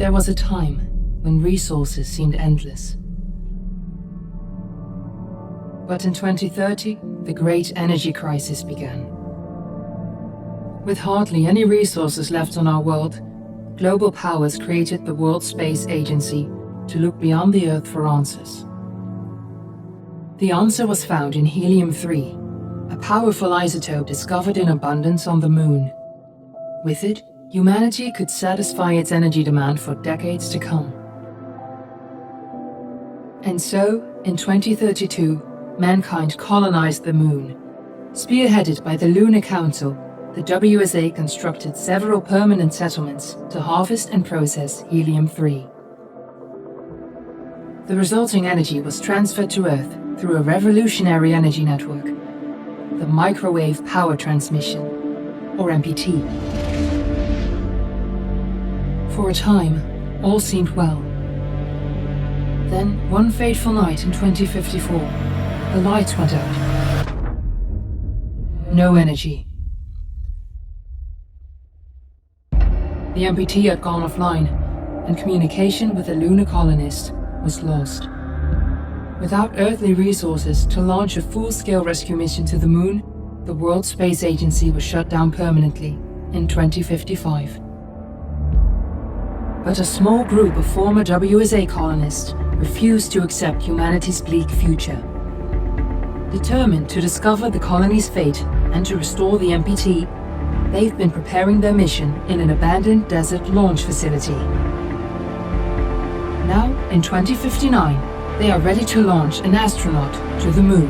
There was a time when resources seemed endless. But in 2030, the great energy crisis began. With hardly any resources left on our world, global powers created the World Space Agency to look beyond the Earth for answers. The answer was found in helium-3, a powerful isotope discovered in abundance on the Moon. With it, humanity could satisfy its energy demand for decades to come. And so, in 2032, mankind colonized the Moon. Spearheaded by the Lunar Council, the WSA constructed several permanent settlements to harvest and process helium-3. The resulting energy was transferred to Earth through a revolutionary energy network, the Microwave Power Transmission, or MPT. For a time, all seemed well. Then, one fateful night in 2054, the lights went out. No energy. The MPT had gone offline, and communication with the lunar colonist was lost. Without earthly resources to launch a full-scale rescue mission to the Moon, the World Space Agency was shut down permanently in 2055. But a small group of former WSA colonists refused to accept humanity's bleak future. Determined to discover the colony's fate and to restore the MPT, they've been preparing their mission in an abandoned desert launch facility. Now, in 2059, they are ready to launch an astronaut to the Moon.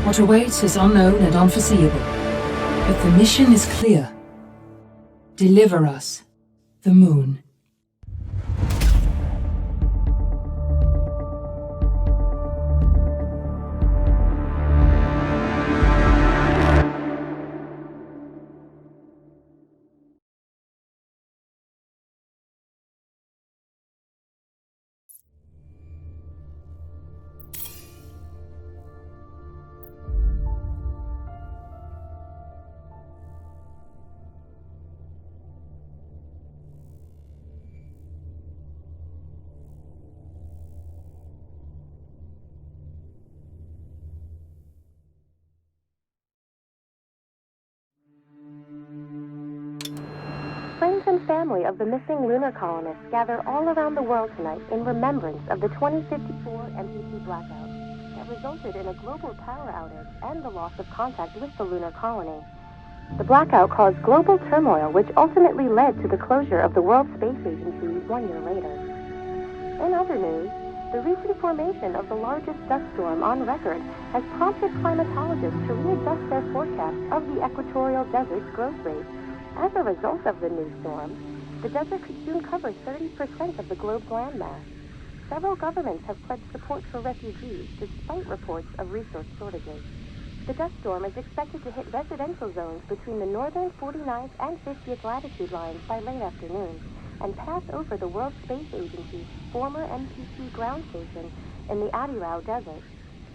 What awaits is unknown and unforeseeable, but the mission is clear. Deliver us the Moon. Friends and family of the missing lunar colonists gather all around the world tonight in remembrance of the 2054 MPT blackout that resulted in a global power outage and the loss of contact with the lunar colony. The blackout caused global turmoil, which ultimately led to the closure of the World Space Agency 1 year later. In other news, the recent formation of the largest dust storm on record has prompted climatologists to readjust their forecast of the equatorial desert's growth rate. As a result of the new storm, the desert could soon cover 30% of the globe's landmass. Several governments have pledged support for refugees despite reports of resource shortages. The dust storm is expected to hit residential zones between the northern 49th and 50th latitude lines by late afternoon and pass over the World Space Agency's former MPT ground station in the Adirau Desert.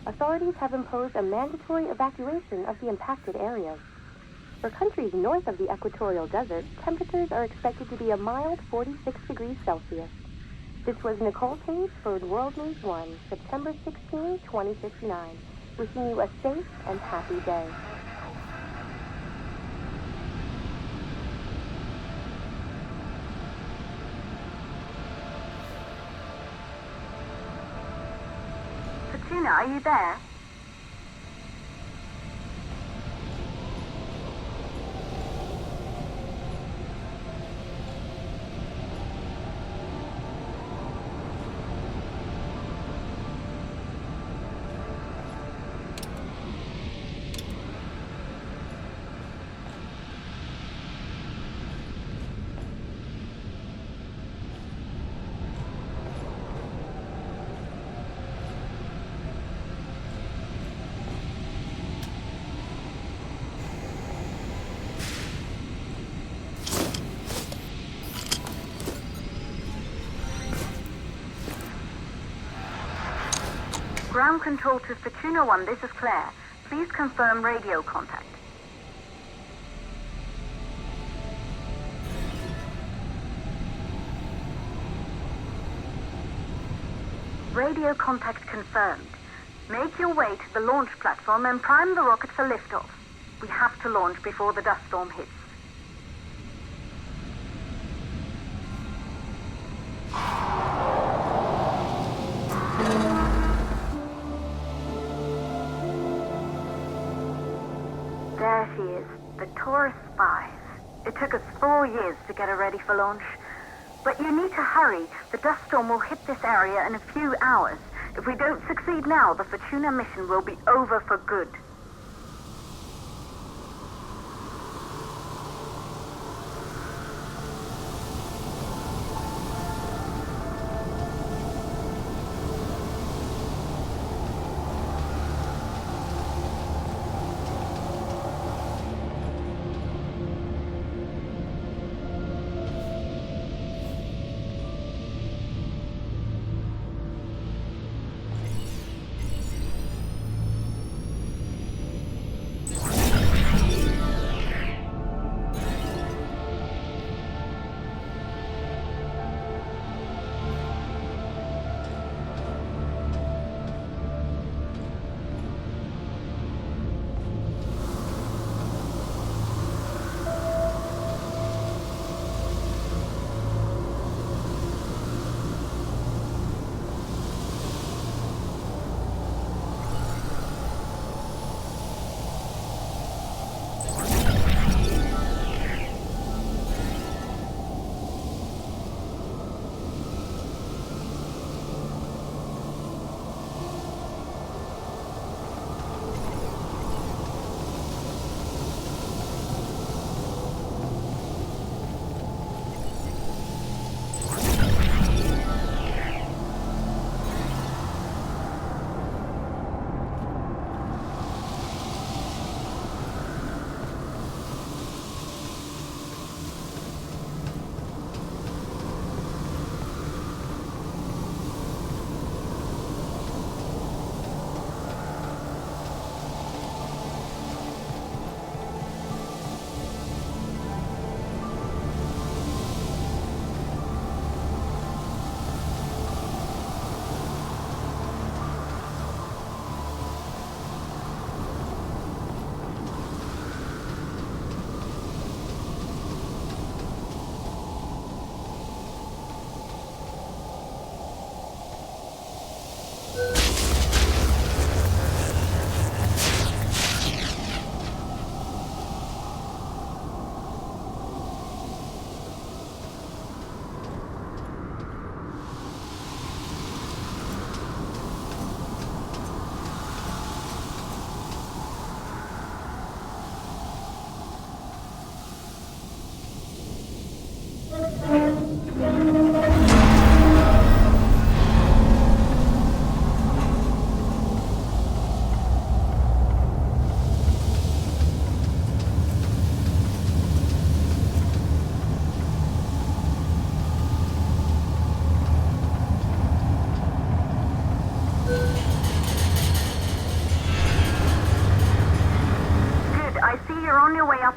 Authorities have imposed a mandatory evacuation of the impacted areas. For countries north of the equatorial desert, temperatures are expected to be a mild 46 degrees Celsius. This was Nicole Page for World News 1, September 16, 2059. Wishing you a safe and happy day. Fortuna, are you there? Ground control to Fortuna 1, this is Claire. Please confirm radio contact. Radio contact confirmed. Make your way to the launch platform and prime the rocket for liftoff. We have to launch before the dust storm hits. There she is, the Taurus 5. It took us 4 years to get her ready for launch. But you need to hurry. The dust storm will hit this area in a few hours. If we don't succeed now, the Fortuna mission will be over for good.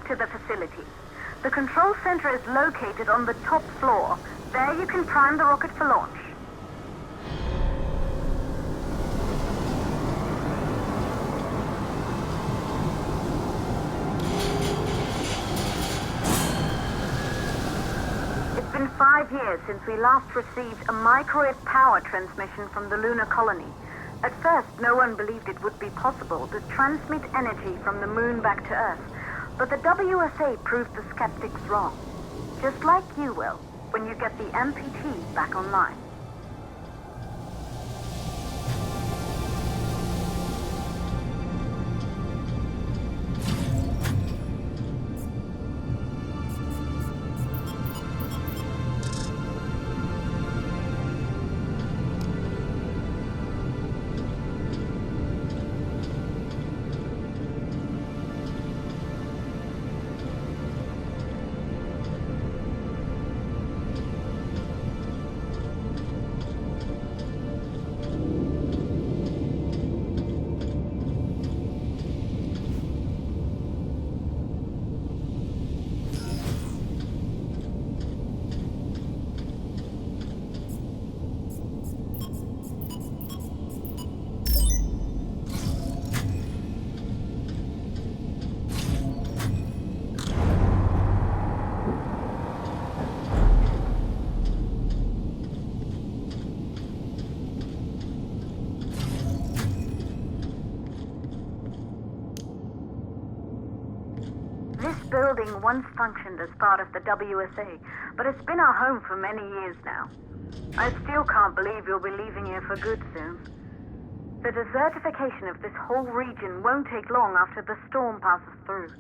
To the facility. The control center is located on the top floor. There you can prime the rocket for launch. It's been 5 years since we last received a microwave power transmission from the lunar colony. At first, no one believed it would be possible to transmit energy from the moon back to Earth. But the WSA proved the skeptics wrong. Just like you will, when you get the MPT back online. building once functioned as part of the WSA, but it's been our home for many years now. I still can't believe you'll be leaving here for good soon. The desertification of this whole region won't take long after the storm passes through.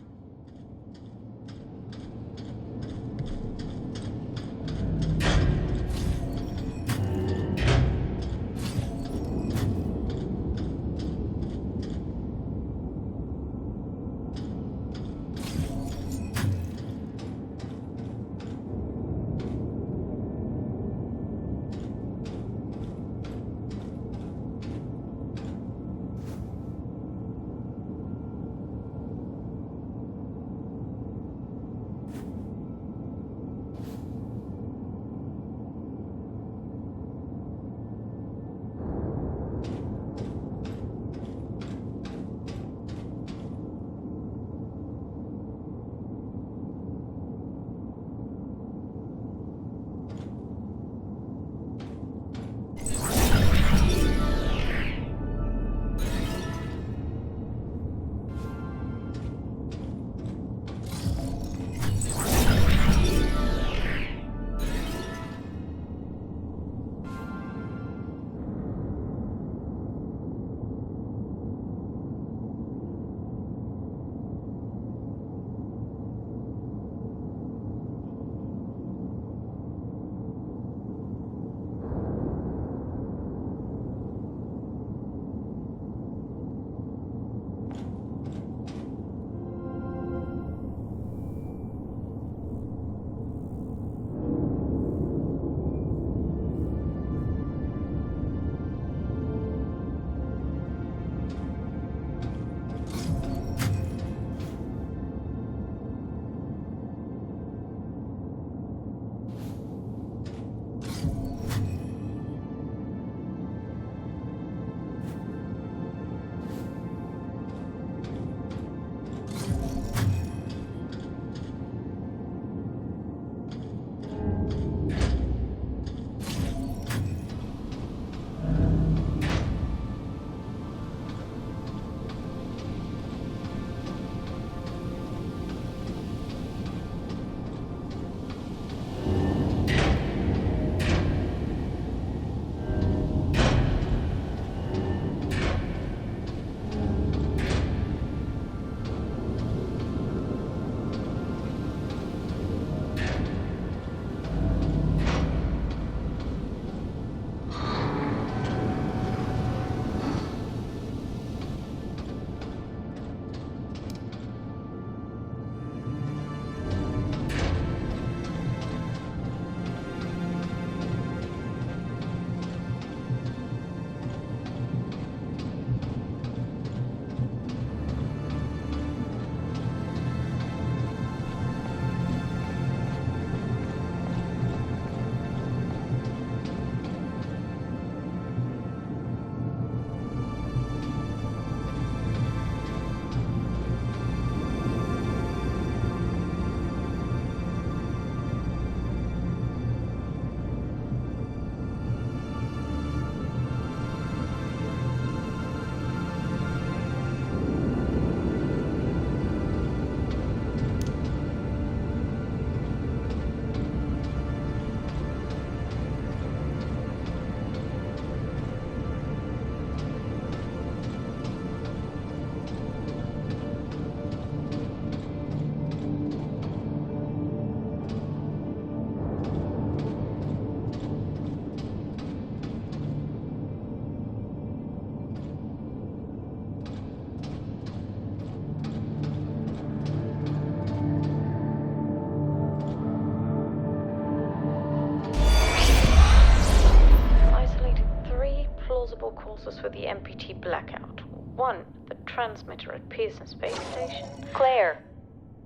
For the MPT blackout. 1, the transmitter at Pearson Space Station. Claire,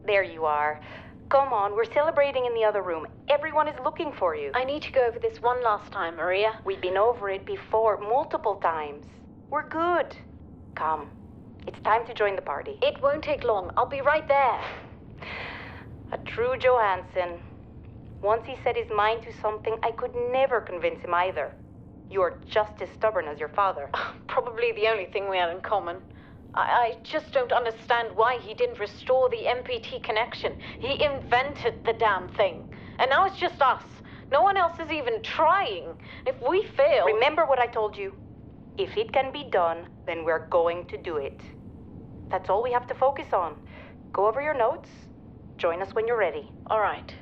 there you are. Come on, we're celebrating in the other room. Everyone is looking for you. I need to go over this one last time, Maria. We've been over it before, multiple times. We're good. Come, it's time to join the party. It won't take long. I'll be right there. A true Johansson. Once he set his mind to something, I could never convince him either. You're just as stubborn as your father. Probably the only thing we had in common. I just don't understand why he didn't restore the MPT connection. He invented the damn thing. And now it's just us. No one else is even trying. If we fail... Remember what I told you. If it can be done, then we're going to do it. That's all we have to focus on. Go over your notes. Join us when you're ready. All right.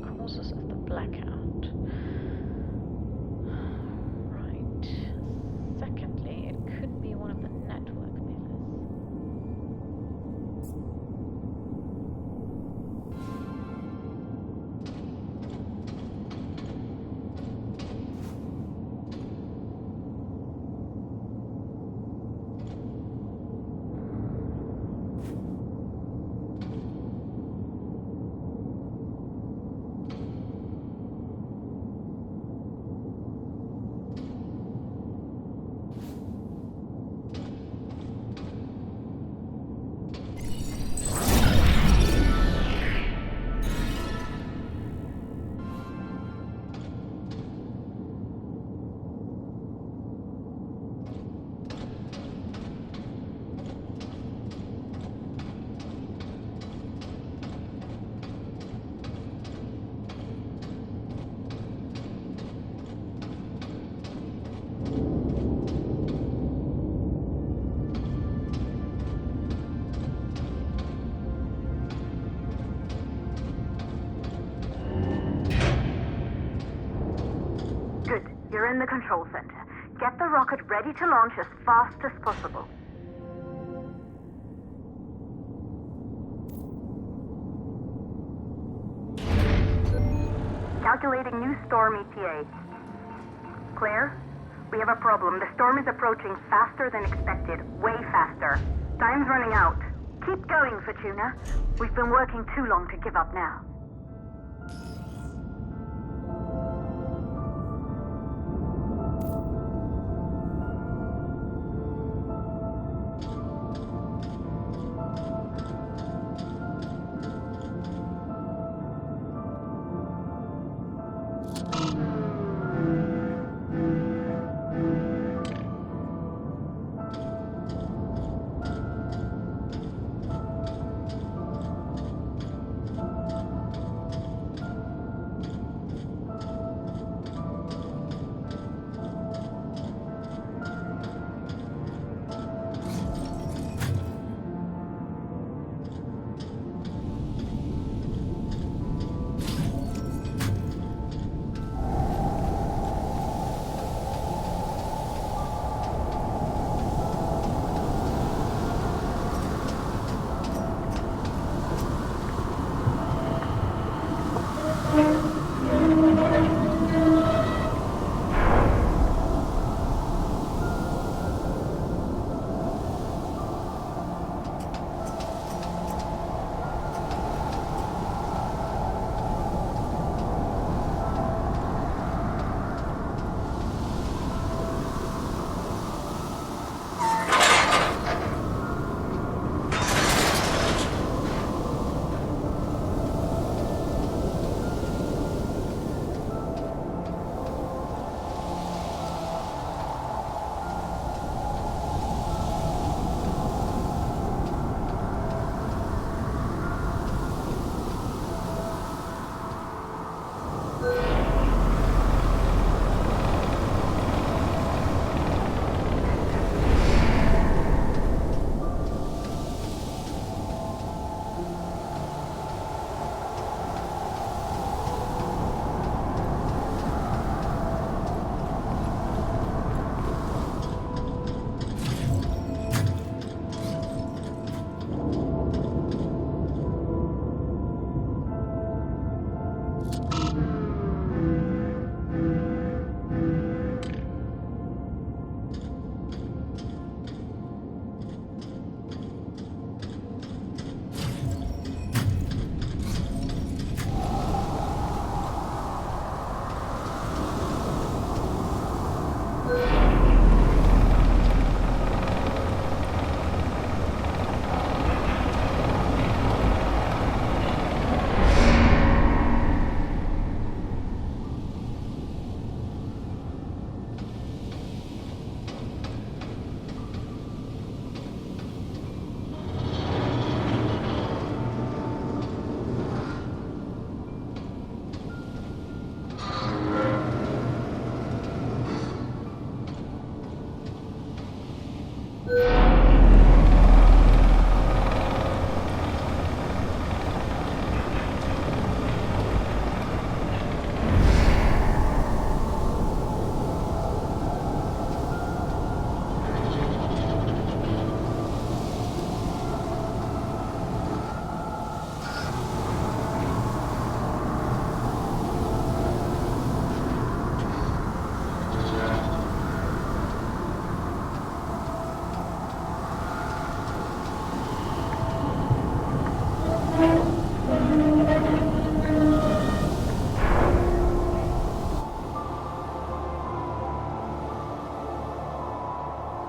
Causes of the blackout. Right. Secondly, it could be one of the network failures. You're in the control center. Get the rocket ready to launch as fast as possible. Calculating new storm ETA. Clear? We have a problem. The storm is approaching faster than expected. Way faster. Time's running out. Keep going, Fortuna. We've been working too long to give up now.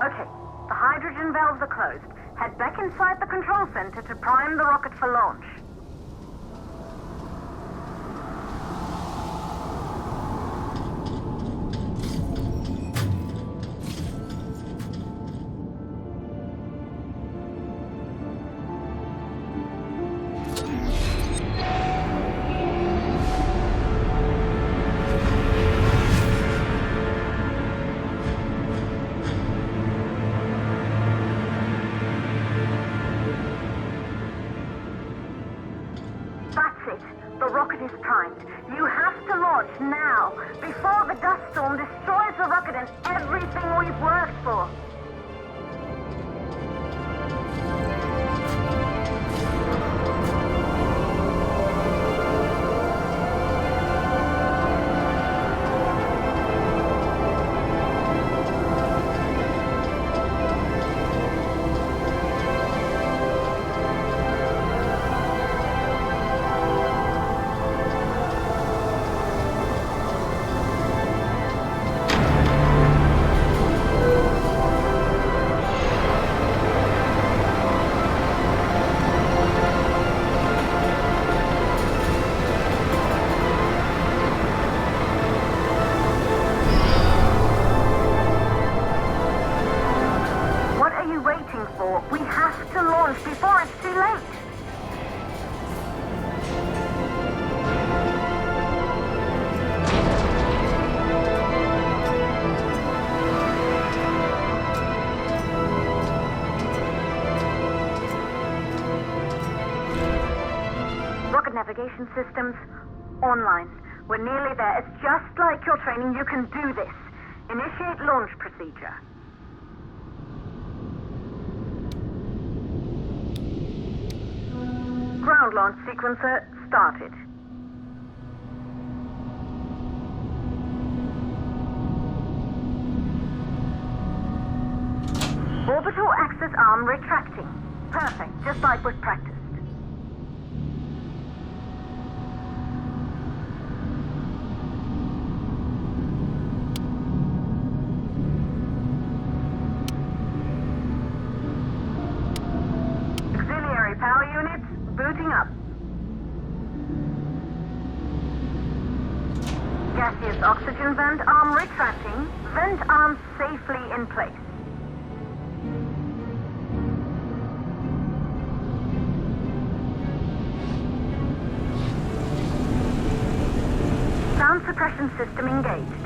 Okay, the hydrogen valves are closed. Head back inside the control center to prime the rocket for launch. You have to launch now, before the dust storm destroys the rocket and everything we've worked for. We have to launch before it's too late. Rocket navigation systems online. We're nearly there. It's just like your training. You can do this. Initiate launch procedure. Ground launch sequencer started. Orbital axis arm retracting. Perfect, just like we've practiced. Auxiliary power units booting up. Gaseous oxygen vent arm retracting. Vent arm safely in place. Sound suppression system engaged.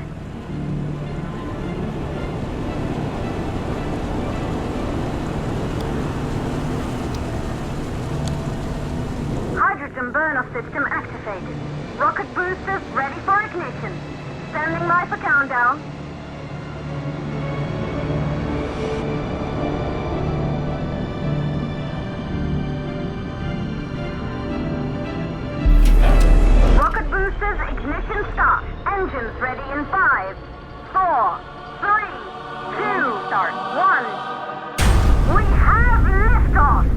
Hydrogen burn-off system activated. Rocket boosters ready for ignition. Standing by for countdown. Rocket boosters ignition start. Engines ready in 5, 4, 3, 2, start 1. We have liftoff.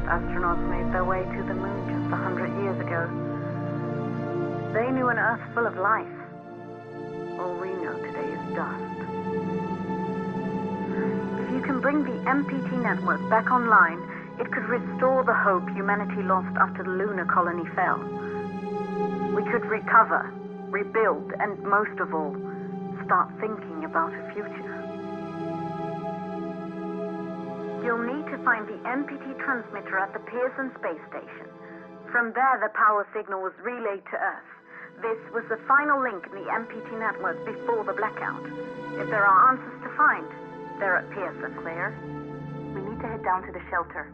Astronauts made their way to the moon just 100 years ago. They knew an Earth full of life. All we know today is dust. If you can bring the MPT network back online, it could restore the hope humanity lost after the lunar colony fell. We could recover, rebuild, and most of all, start thinking about a future. You'll need to find the MPT transmitter at the Pearson space station. From there, the power signal was relayed to Earth. This was the final link in the MPT network before the blackout. If there are answers to find, they're at Pearson. Claire, we need to head down to the shelter.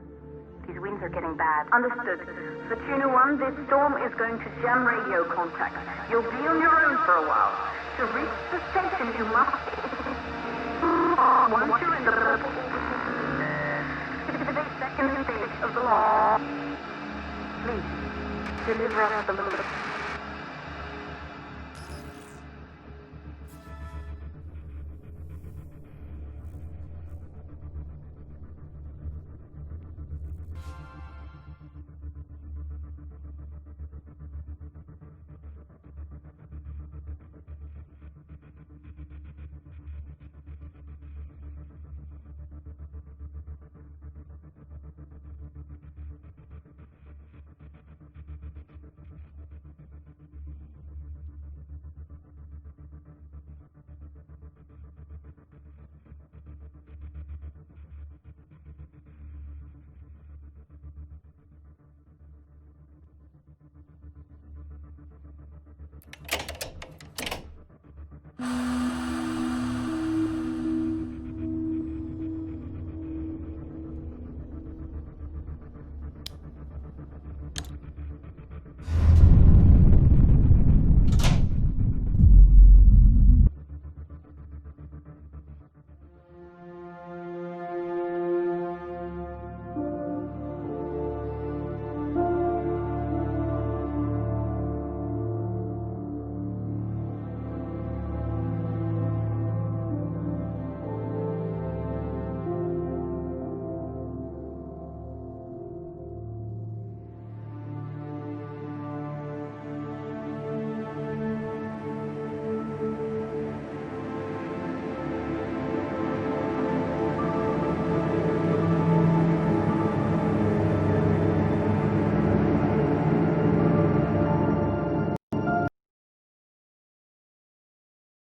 These winds are getting bad. Understood. For Tuna 1, this storm is going to jam radio contact. You'll be on your own for a while. To reach the station, you must... Once you're in the... second stage of the launch. Please, deliver us the